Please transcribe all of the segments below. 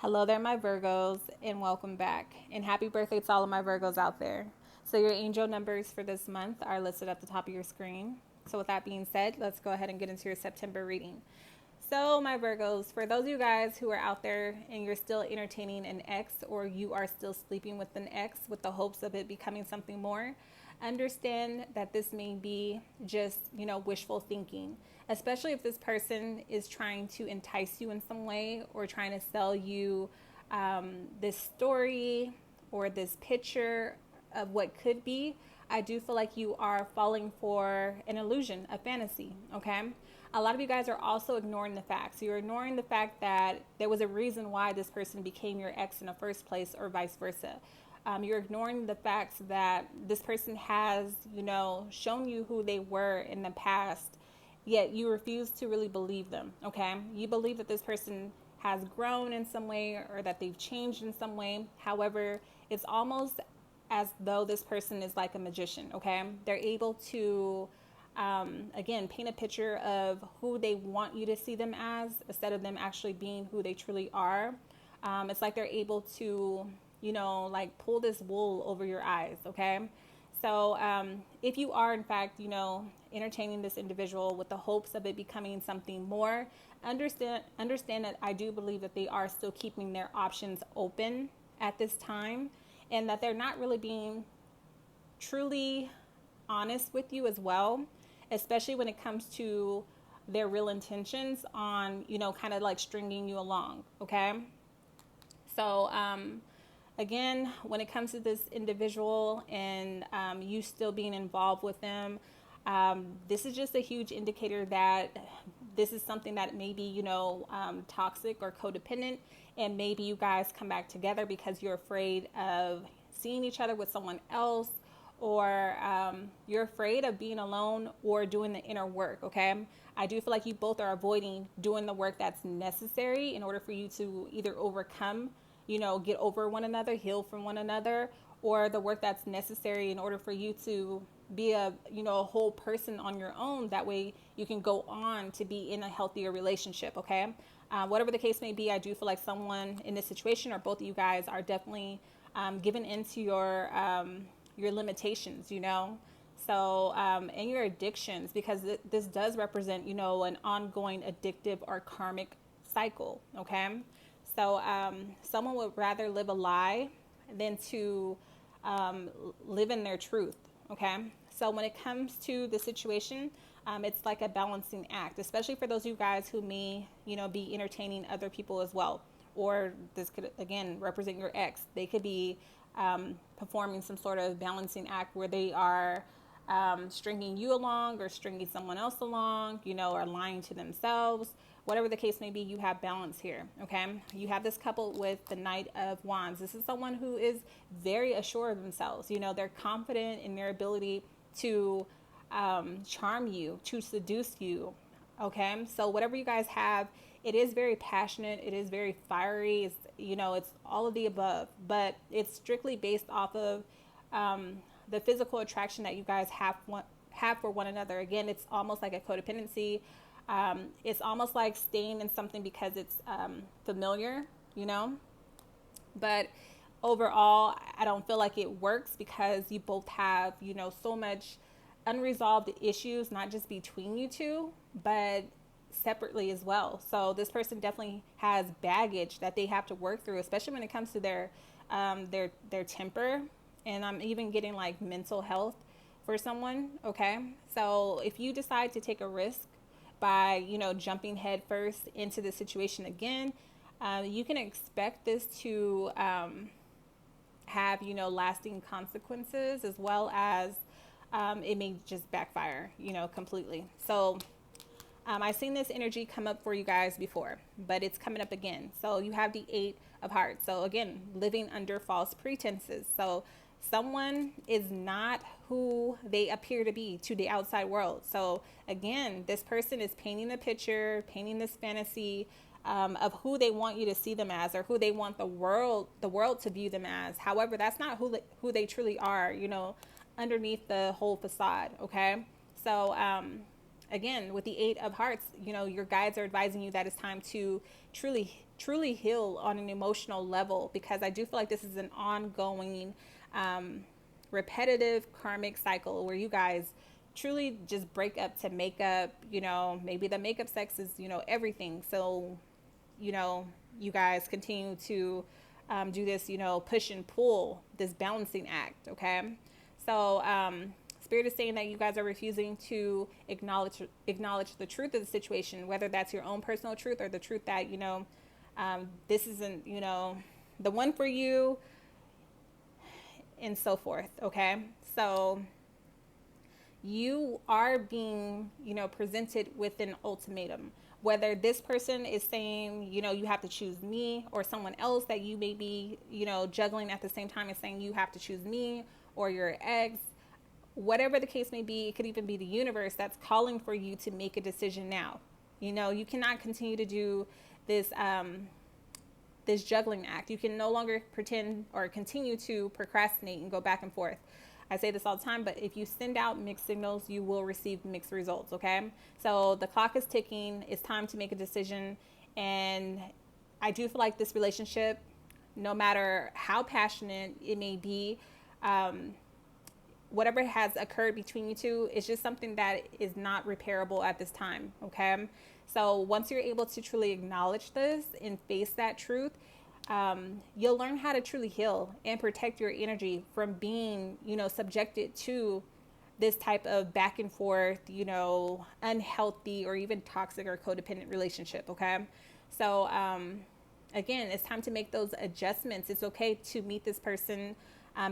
Hello there, my Virgos, and welcome back. And happy birthday to all of my Virgos out there. So, your angel numbers for this month are listed at the top of your screen. So, with that being said, let's go ahead and get into your September reading. So, my Virgos, for those of you guys who are out there and you're still entertaining an ex, or you are still sleeping with an ex with the hopes of it becoming something more, understand that this may be just, wishful thinking, especially if this person is trying to entice you in some way or trying to sell you this story or this picture of what could be. I do feel like you are falling for an illusion, a fantasy, okay? A lot of you guys are also ignoring the facts. You're ignoring the fact that there was a reason why this person became your ex in the first place, or vice versa. You're ignoring the facts that this person has, shown you who they were in the past, yet you refuse to really believe them, okay? You believe that this person has grown in some way or that they've changed in some way. However, it's almost as though this person is like a magician, okay? They're able to, again, paint a picture of who they want you to see them as instead of them actually being who they truly are. It's like they're able to, like pull this wool over your eyes, okay? So if you are, in fact, entertaining this individual with the hopes of it becoming something more, understand that I do believe that they are still keeping their options open at this time, and that they're not really being truly honest with you as well, especially when it comes to their real intentions on, kind of like stringing you along, okay? So, again, when it comes to this individual and you still being involved with them, this is just a huge indicator that this is something that may be, toxic or codependent, and maybe you guys come back together because you're afraid of seeing each other with someone else, or you're afraid of being alone or doing the inner work, okay? I do feel like you both are avoiding doing the work that's necessary in order for you to either overcome, get over one another, heal from one another, or the work that's necessary in order for you to be a whole person on your own. That way you can go on to be in a healthier relationship, okay? Whatever the case may be, I do feel like someone in this situation, or both of you guys, are definitely giving into your limitations, So, and your addictions, because this does represent, an ongoing addictive or karmic cycle, okay? So, someone would rather live a lie than to live in their truth, okay? So, when it comes to the situation, it's like a balancing act, especially for those of you guys who may, be entertaining other people as well. Or this could, again, represent your ex. They could be performing some sort of balancing act where they are stringing you along or stringing someone else along, or lying to themselves. Whatever the case may be, you have balance here, okay? You have this coupled with the Knight of Wands. This is someone who is very assured of themselves. They're confident in their ability to charm you, to seduce you, okay? So whatever you guys have, it is very passionate. It is very fiery. It's all of the above, but it's strictly based off of the physical attraction that you guys have for one another. Again, it's almost like a codependency. It's almost like staying in something because it's familiar, but overall, I don't feel like it works because you both have, so much unresolved issues, not just between you two, but separately as well. So this person definitely has baggage that they have to work through, especially when it comes to their temper. And I'm even getting like mental health for someone. Okay, so if you decide to take a risk by jumping head first into the situation again, you can expect this to have lasting consequences, as well as it may just backfire completely. So I've seen this energy come up for you guys before, but it's coming up again. So you have the Eight of Hearts. So again, living under false pretenses. So someone is not who they appear to be to the outside world. So again, this person is painting the picture, painting this fantasy of who they want you to see them as, or who they want the world to view them as. However, that's not who they truly are, underneath the whole facade. Okay, so again, with the Eight of Hearts, your guides are advising you that it's time to truly truly heal on an emotional level, because I do feel like this is an ongoing, repetitive karmic cycle where you guys truly just break up to make up. Maybe the makeup sex is, everything. So, you guys continue to do this, push and pull, this balancing act. Okay. So, Spirit is saying that you guys are refusing to acknowledge the truth of the situation, whether that's your own personal truth or the truth that, this isn't, the one for you, and so forth. Okay. So you are being, presented with an ultimatum, whether this person is saying, you have to choose me, or someone else that you may be, juggling at the same time and saying you have to choose me or your ex. Whatever the case may be, it could even be the universe that's calling for you to make a decision now. You cannot continue to do this this juggling act. You can no longer pretend or continue to procrastinate and go back and forth. I say this all the time, but if you send out mixed signals, you will receive mixed results. Okay, so the clock is ticking. It's time to make a decision, and I do feel like this relationship, no matter how passionate it may be, whatever has occurred between you two is just something that is not repairable at this time. Okay. So once you're able to truly acknowledge this and face that truth, you'll learn how to truly heal and protect your energy from being, subjected to this type of back and forth, unhealthy or even toxic or codependent relationship. Okay. So, again, it's time to make those adjustments. It's okay to meet this person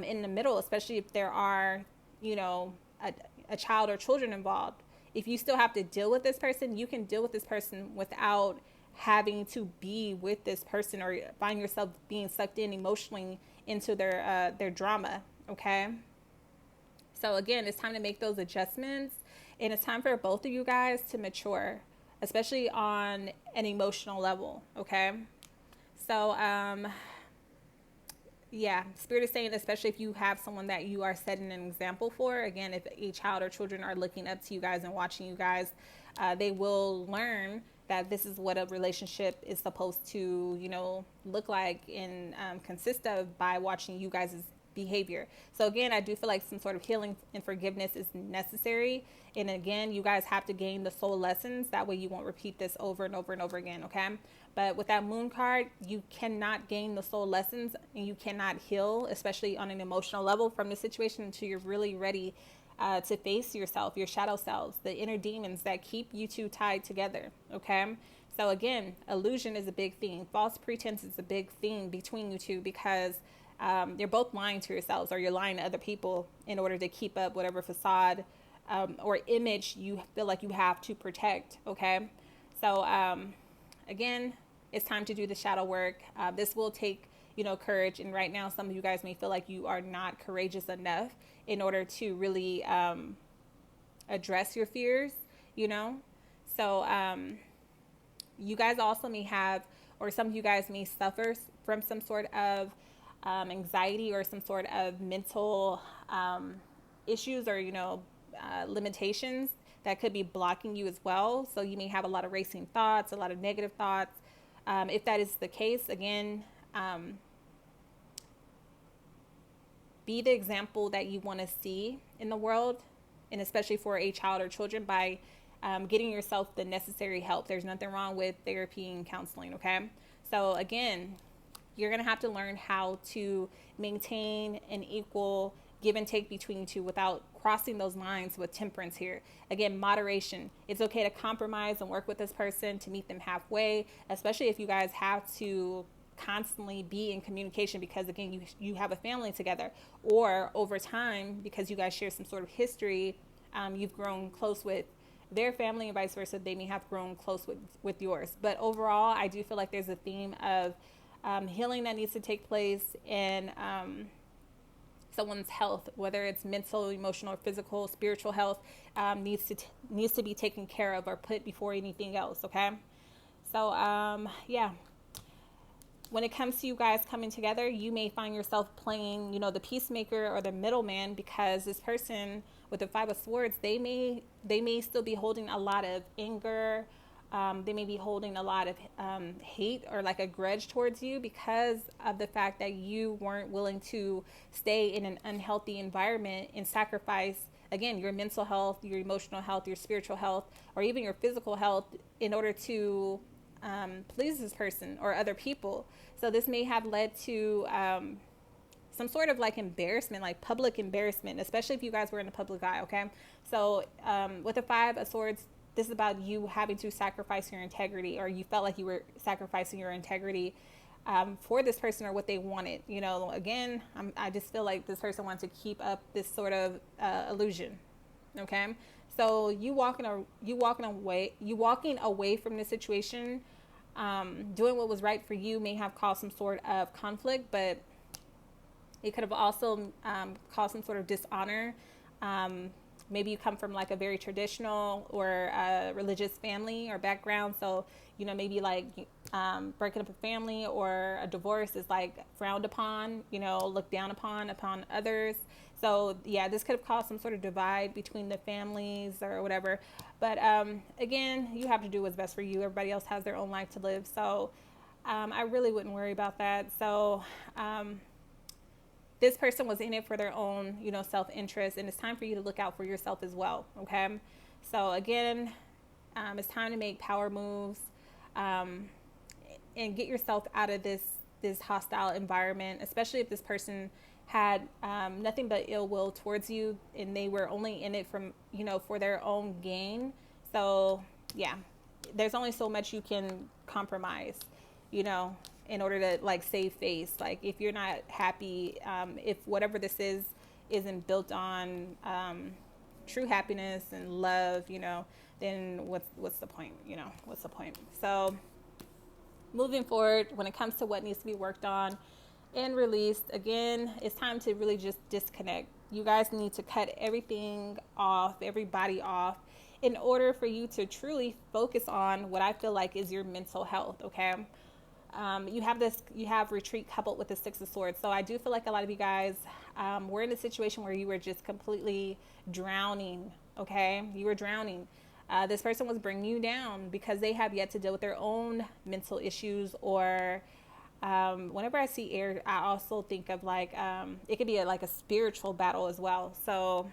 in the middle, especially if there are, a child or children involved. If you still have to deal with this person, you can deal with this person without having to be with this person or find yourself being sucked in emotionally into their drama. Okay. So again, it's time to make those adjustments, and it's time for both of you guys to mature, especially on an emotional level. Okay. So, yeah, Spirit is saying, especially if you have someone that you are setting an example for. Again, if a child or children are looking up to you guys and watching you guys, they will learn that this is what a relationship is supposed to, look like and consist of by watching you guys' behavior. So again, I do feel like some sort of healing and forgiveness is necessary. And again, you guys have to gain the soul lessons. That way you won't repeat this over and over and over again. Okay. But with that moon card, you cannot gain the soul lessons and you cannot heal, especially on an emotional level, from the situation until you're really ready to face yourself, your shadow selves, the inner demons that keep you two tied together. Okay. So again, illusion is a big theme. False pretense is a big theme between you two, because you're both lying to yourselves, or you're lying to other people in order to keep up whatever facade or image you feel like you have to protect. Okay. So again, it's time to do the shadow work. This will take, courage. And right now, some of you guys may feel like you are not courageous enough in order to really address your fears, So you guys also may have, or some of you guys may suffer from some sort of anxiety or some sort of mental issues or, limitations that could be blocking you as well. So you may have a lot of racing thoughts, a lot of negative thoughts. If that is the case, again, be the example that you want to see in the world, and especially for a child or children, by getting yourself the necessary help. There's nothing wrong with therapy and counseling. Okay. So again, you're going to have to learn how to maintain an equal give and take between you two without crossing those lines with temperance here. Again, moderation. It's okay to compromise and work with this person to meet them halfway, especially if you guys have to constantly be in communication, because again, you have a family together, or over time, because you guys share some sort of history, you've grown close with their family and vice versa. They may have grown close with yours. But overall, I do feel like there's a theme of healing that needs to take place in someone's health, whether it's mental, emotional, physical, spiritual health, needs to be taken care of or put before anything else. Okay. So, yeah, when it comes to you guys coming together, you may find yourself playing, the peacemaker or the middleman, because this person with the Five of Swords, they may still be holding a lot of anger, They may be holding a lot of hate or like a grudge towards you because of the fact that you weren't willing to stay in an unhealthy environment and sacrifice, again, your mental health, your emotional health, your spiritual health, or even your physical health in order to please this person or other people. So this may have led to some sort of like embarrassment, like public embarrassment, especially if you guys were in the public eye, okay? So with the Five of Swords, this is about you having to sacrifice your integrity, or you felt like you were sacrificing your integrity for this person or what they wanted. You know, again, I just feel like this person wants to keep up this sort of illusion, okay? So you walking away from this situation, doing what was right for you may have caused some sort of conflict, but it could have also caused some sort of dishonor. Maybe you come from like a very traditional or religious family or background. So, you know, maybe like breaking up a family or a divorce is like frowned upon, you know, looked down upon others. So, yeah, this could have caused some sort of divide between the families or whatever. But again, you have to do what's best for you. Everybody else has their own life to live. So I really wouldn't worry about that. So this person was in it for their own, you know, self-interest, and it's time for you to look out for yourself as well. Okay. So again, it's time to make power moves, and get yourself out of this hostile environment, especially if this person had nothing but ill will towards you and they were only in it from, you know, for their own gain. So yeah, there's only so much you can compromise, you know, in order to like save face. Like if you're not happy, if whatever this is isn't built on true happiness and love, you know, then what's the point? You know, what's the point? So moving forward, when it comes to what needs to be worked on and released, again, it's time to really just disconnect. You guys need to cut everything off, everybody off, in order for you to truly focus on what I feel like is your mental health. Okay. You have retreat coupled with the Six of Swords. So I do feel like a lot of you guys were in a situation where you were just completely drowning. Okay. You were drowning. This person was bringing you down because they have yet to deal with their own mental issues, or whenever I see air, I also think of like, it could be like a spiritual battle as well. So,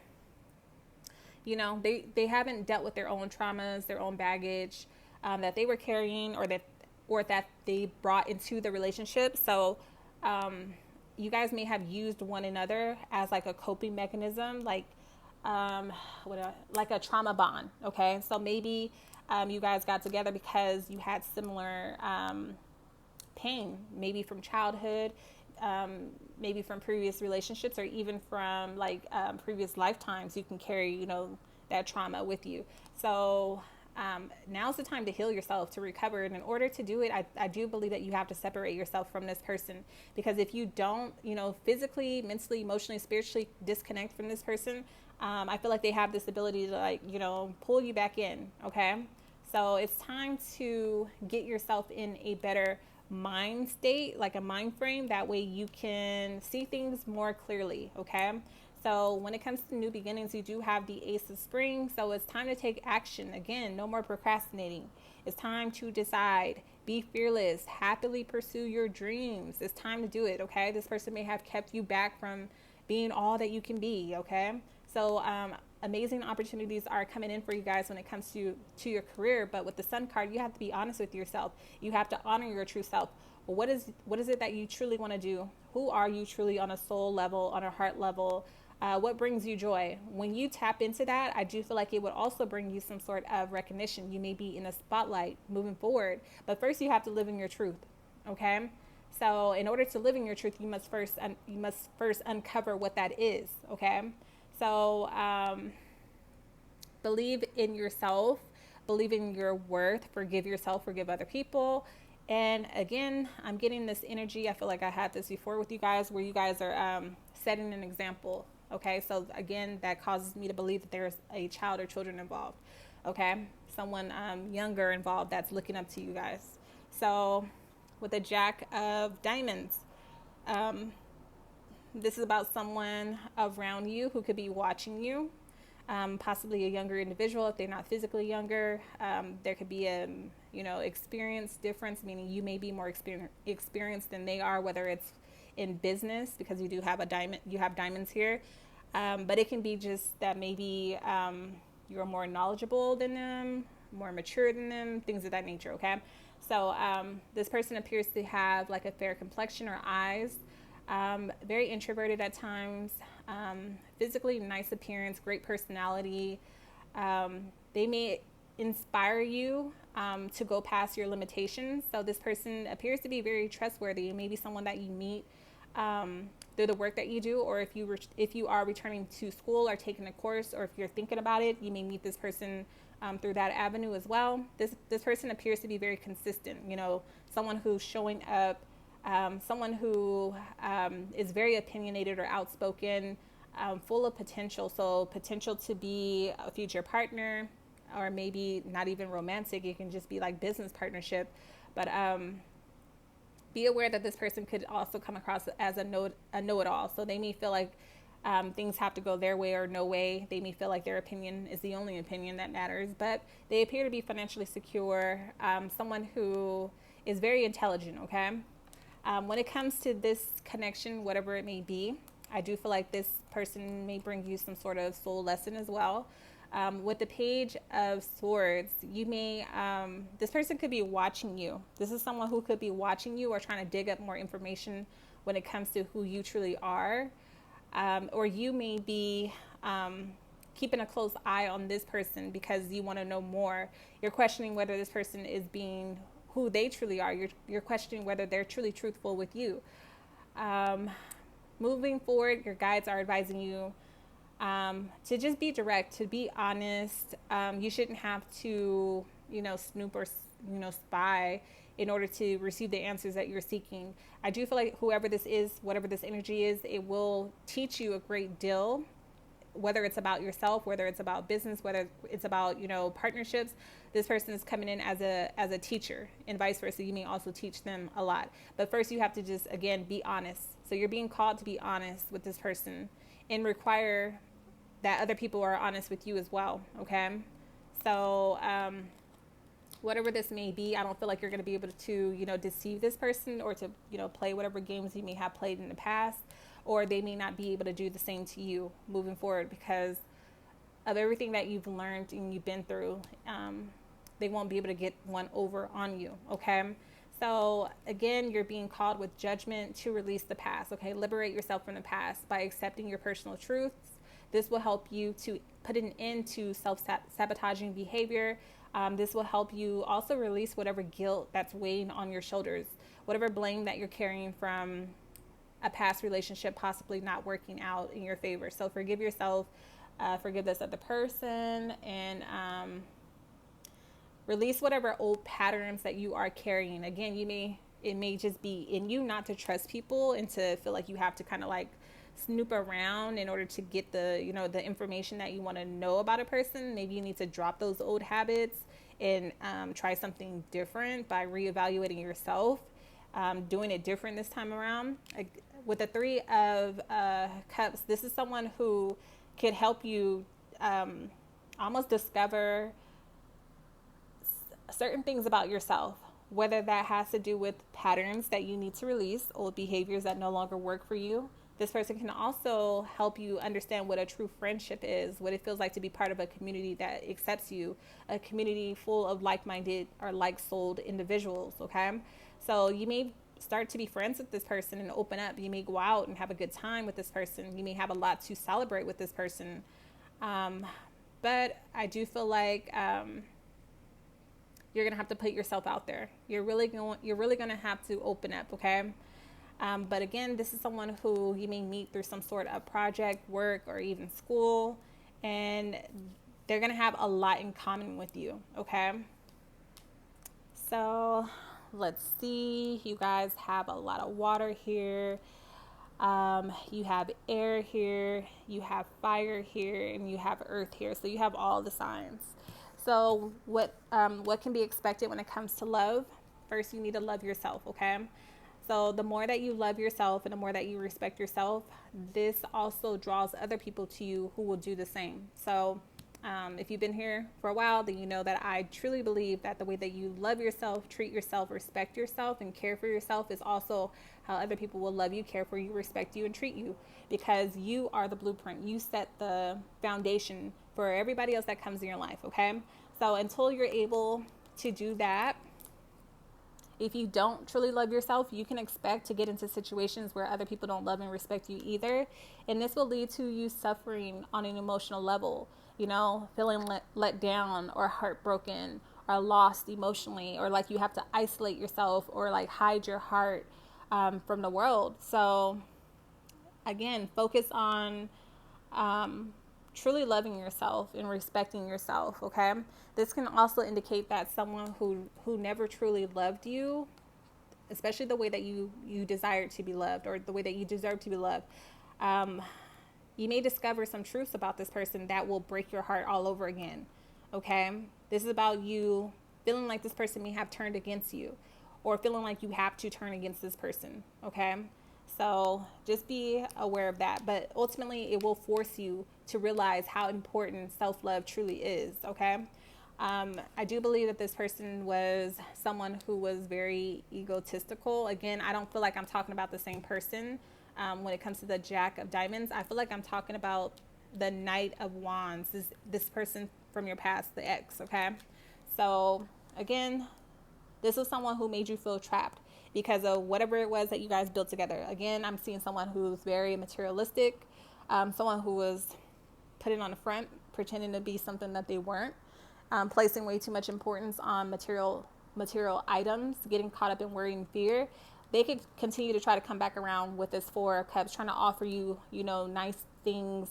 you know, they haven't dealt with their own traumas, their own baggage that they were carrying, or that they brought into the relationship. So you guys may have used one another as like a coping mechanism, like like a trauma bond. Okay, so maybe you guys got together because you had similar pain, maybe from childhood, maybe from previous relationships, or even from like previous lifetimes. You can carry, you know, that trauma with you. So now's the time to heal yourself, to recover. And in order to do it, I do believe that you have to separate yourself from this person, because if you don't, you know, physically, mentally, emotionally, spiritually disconnect from this person, I feel like they have this ability to, like, you know, pull you back in. Okay. So it's time to get yourself in a better mind state, like a mind frame. That way you can see things more clearly. Okay. So when it comes to new beginnings, you do have the Ace of Spring. So it's time to take action. Again, no more procrastinating. It's time to decide. Be fearless. Happily pursue your dreams. It's time to do it, okay? This person may have kept you back from being all that you can be, okay? So amazing opportunities are coming in for you guys when it comes to your career. But with the Sun card, you have to be honest with yourself. You have to honor your true self. Well, what is it that you truly want to do? Who are you truly on a soul level, on a heart level? What brings you joy? When you tap into that, I do feel like it would also bring you some sort of recognition. You may be in a spotlight moving forward, but first you have to live in your truth. Okay. So in order to live in your truth, you must first uncover what that is. Okay. So believe in yourself, believe in your worth, forgive yourself, forgive other people. And again, I'm getting this energy. I feel like I had this before with you guys, where you guys are setting an example. Okay, so again, that causes me to believe that there's a child or children involved. Okay, someone younger involved that's looking up to you guys. So with the Jack of Diamonds, this is about someone around you who could be watching you. possibly a younger individual if they're not physically younger. There could be a experience difference, meaning you may be more experienced than they are, whether it's in business because you do have you have diamonds here. But it can be just that maybe you're more knowledgeable than them, more mature than them, things of that nature. Okay, so this person appears to have like a fair complexion or eyes. Very introverted at times, physically nice appearance, great personality. They may inspire you to go past your limitations. So this person appears to be very trustworthy. It may be someone that you meet through the work that you do, or if you are returning to school or taking a course, or if you're thinking about it, you may meet this person through that avenue as well. This person appears to be very consistent. Someone who's showing up. Someone who is very opinionated or outspoken, full of potential. So potential to be a future partner, or maybe not even romantic. It can just be like business partnership. But be aware that this person could also come across as a know-it-all. So they may feel like things have to go their way or no way. They may feel like their opinion is the only opinion that matters. But they appear to be financially secure. Someone who is very intelligent, okay? When it comes to this connection, whatever it may be, I do feel like this person may bring you some sort of soul lesson as well. With the Page of Swords, this person could be watching you. This is someone who could be watching you or trying to dig up more information when it comes to who you truly are. Or you may be keeping a close eye on this person because you want to know more. You're questioning whether this person is being who they truly are. You're questioning whether they're truly truthful with you. Moving forward, your guides are advising you to just be direct, to be honest. You shouldn't have to, snoop or, spy in order to receive the answers that you're seeking. I do feel like whoever this is, whatever this energy is, it will teach you a great deal, whether it's about yourself, whether it's about business, whether it's about, partnerships. This person is coming in as a teacher, and vice versa. You may also teach them a lot. But first you have to just, again, be honest. So you're being called to be honest with this person and require that other people are honest with you as well, okay? So whatever this may be, I don't feel like you're going to be able to, deceive this person or to, play whatever games you may have played in the past, or they may not be able to do the same to you moving forward because of everything that you've learned and you've been through. They won't be able to get one over on you, okay? So again, you're being called with judgment to release the past, okay? Liberate yourself from the past by accepting your personal truths. This will help you to put an end to self-sabotaging behavior. This will help you also release whatever guilt that's weighing on your shoulders, whatever blame that you're carrying from a past relationship possibly not working out in your favor. So forgive yourself, forgive this other person, and release whatever old patterns that you are carrying. Again, it may just be in you not to trust people and to feel like you have to kind of like snoop around in order to get the information that you want to know about a person. Maybe you need to drop those old habits and try something different by reevaluating yourself, doing it different this time around. With the Three of Cups, this is someone who could help you almost discover certain things about yourself, whether that has to do with patterns that you need to release, old behaviors that no longer work for you. This person can also help you understand what a true friendship is, what it feels like to be part of a community that accepts you, a community full of like-minded or like-souled individuals, okay? So you may start to be friends with this person and open up. You may go out and have a good time with this person. You may have a lot to celebrate with this person. But I do feel like you're gonna have to put yourself out there. You're really gonna have to open up, okay? But again, this is someone who you may meet through some sort of project, work, or even school, and they're gonna have a lot in common with you, okay? So let's see. You guys have a lot of water here. You have air here. You have fire here, and you have earth here. So you have all the signs. So what can be expected when it comes to love? First, you need to love yourself, okay? So the more that you love yourself and the more that you respect yourself, this also draws other people to you who will do the same. So if you've been here for a while, then you know that I truly believe that the way that you love yourself, treat yourself, respect yourself, and care for yourself is also how other people will love you, care for you, respect you, and treat you, because you are the blueprint. You set the foundation for everybody else that comes in your life, okay? So until you're able to do that, if you don't truly love yourself, you can expect to get into situations where other people don't love and respect you either. And this will lead to you suffering on an emotional level, you know, feeling let down or heartbroken or lost emotionally, or like you have to isolate yourself or like hide your heart from the world. So again, focus on truly loving yourself and respecting yourself, okay? This can also indicate that someone who never truly loved you, especially the way that you desire to be loved or the way that you deserve to be loved, you may discover some truths about this person that will break your heart all over again, okay? This is about you feeling like this person may have turned against you or feeling like you have to turn against this person, okay? So just be aware of that. But ultimately, it will force you to realize how important self-love truly is, okay? I do believe that this person was someone who was very egotistical. Again, I don't feel like I'm talking about the same person when it comes to the Jack of Diamonds. I feel like I'm talking about the Knight of Wands, this person from your past, the ex, okay? So again, this is someone who made you feel trapped because of whatever it was that you guys built together. Again, I'm seeing someone who's very materialistic, someone who was putting on the front, pretending to be something that they weren't, placing way too much importance on material items, getting caught up in worry and fear. They could continue to try to come back around with this Four of Cups, trying to offer you, you know, nice things,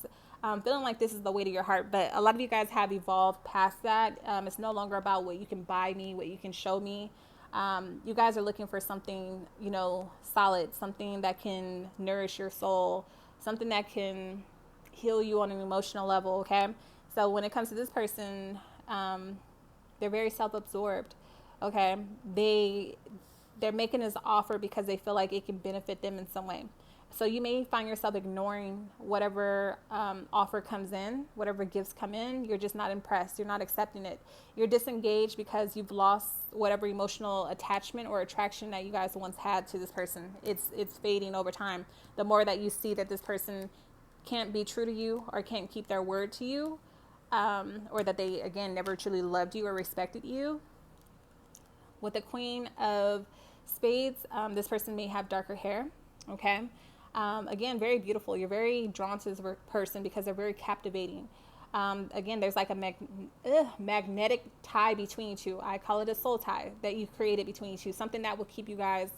feeling like this is the way to your heart. But a lot of you guys have evolved past that. It's no longer about what you can buy me, what you can show me. You guys are looking for something, you know, solid, something that can nourish your soul, something that can heal you on an emotional level, okay? So when it comes to this person, they're very self-absorbed, okay? They're making this offer because they feel like it can benefit them in some way. So you may find yourself ignoring whatever offer comes in, whatever gifts come in. You're just not impressed. You're not accepting it. You're disengaged because you've lost whatever emotional attachment or attraction that you guys once had to this person. It's fading over time. The more that you see that this person can't be true to you or can't keep their word to you, or that they, again, never truly loved you or respected you. With the Queen of Spades, this person may have darker hair, okay? Again, very beautiful. You're very drawn to this person because they're very captivating. Again, there's like a magnetic tie between you two. I call it a soul tie that you created between you two, something that will keep you guys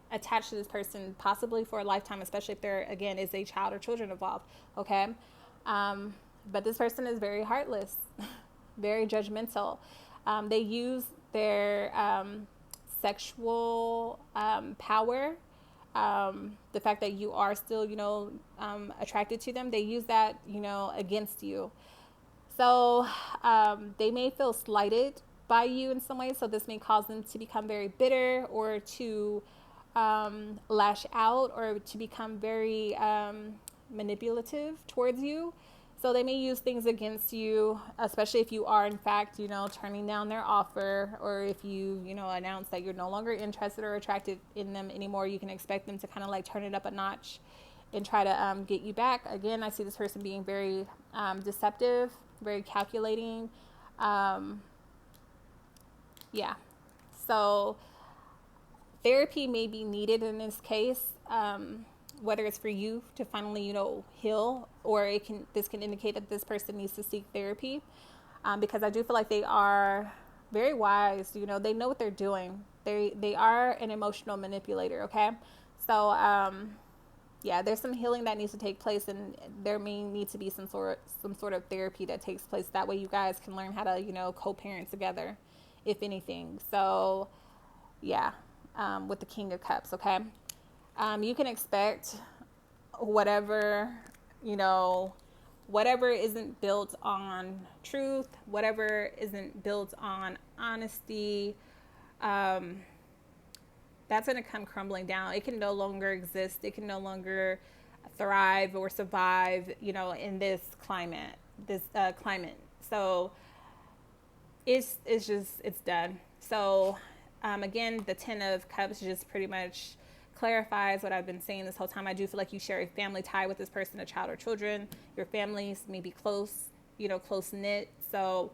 attached to this person, possibly for a lifetime, especially if there, again, is a child or children involved, okay? But this person is very heartless, very judgmental. They use their sexual power, the fact that you are still, you know, attracted to them, they use that, you know, against you. So they may feel slighted by you in some way. So this may cause them to become very bitter or to lash out or to become very manipulative towards you. So they may use things against you, especially if you are, in fact, you know, turning down their offer, or if you, you know, announce that you're no longer interested or attracted in them anymore. You can expect them to kind of like turn it up a notch and try to get you back. Again, I see this person being very deceptive, very calculating. Yeah. So therapy may be needed in this case. Whether it's for you to finally, you know, heal, or this can indicate that this person needs to seek therapy, because I do feel like they are very wise. You know, they know what they're doing. They are an emotional manipulator. Okay, so yeah, there's some healing that needs to take place, and there may need to be some sort of therapy that takes place. That way, you guys can learn how to, you know, co-parent together, if anything. So yeah, with the King of Cups. Okay. You can expect whatever, you know, whatever isn't built on truth, whatever isn't built on honesty, that's going to come crumbling down. It can no longer exist. It can no longer thrive or survive, in this climate. So it's done. So again, the 10 of Cups just pretty much clarifies what I've been saying this whole time. I do feel like you share a family tie with this person, a child or children. Your families may be close, close knit. So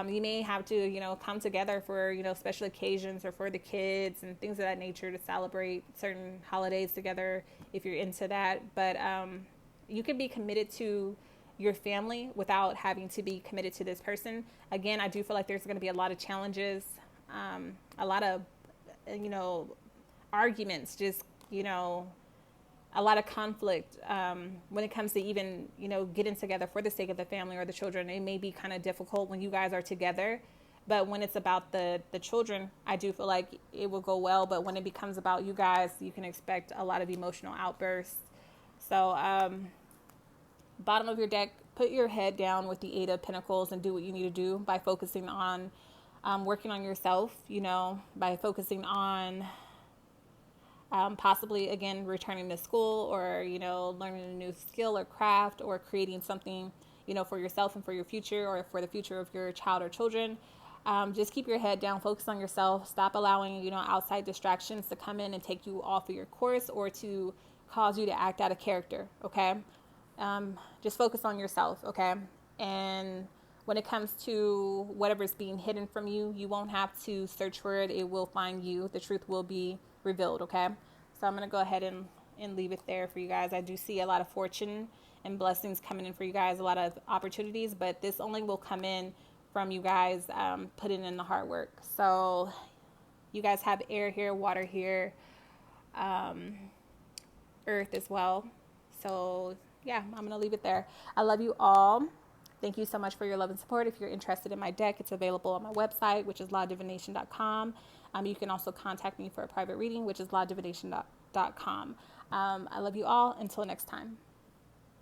you may have to, come together for, special occasions or for the kids and things of that nature to celebrate certain holidays together if you're into that. But you can be committed to your family without having to be committed to this person. Again, I do feel like there's going to be a lot of challenges, a lot of, arguments, just, a lot of conflict when it comes to even, getting together for the sake of the family or the children. It may be kind of difficult when you guys are together, but when it's about the children, I do feel like it will go well. But when it becomes about you guys, you can expect a lot of emotional outbursts. So bottom of your deck, put your head down with the Eight of Pentacles and do what you need to do by focusing on working on yourself, by focusing on possibly, again, returning to school or, learning a new skill or craft or creating something, for yourself and for your future or for the future of your child or children. Just keep your head down, focus on yourself, stop allowing, outside distractions to come in and take you off of your course or to cause you to act out of character, okay? Just focus on yourself, okay? And when it comes to whatever's being hidden from you, you won't have to search for it. It will find you. The truth will be revealed, okay? So I'm going to go ahead and leave it there for you guys. I do see a lot of fortune and blessings coming in for you guys, a lot of opportunities, but this only will come in from you guys putting in the hard work. So you guys have air here, water here, earth as well. So yeah, I'm going to leave it there. I love you all. Thank you so much for your love and support. If you're interested in my deck, it's available on my website, which is Divination.com. You can also contact me for a private reading, which is Divination.com. I love you all. Until next time.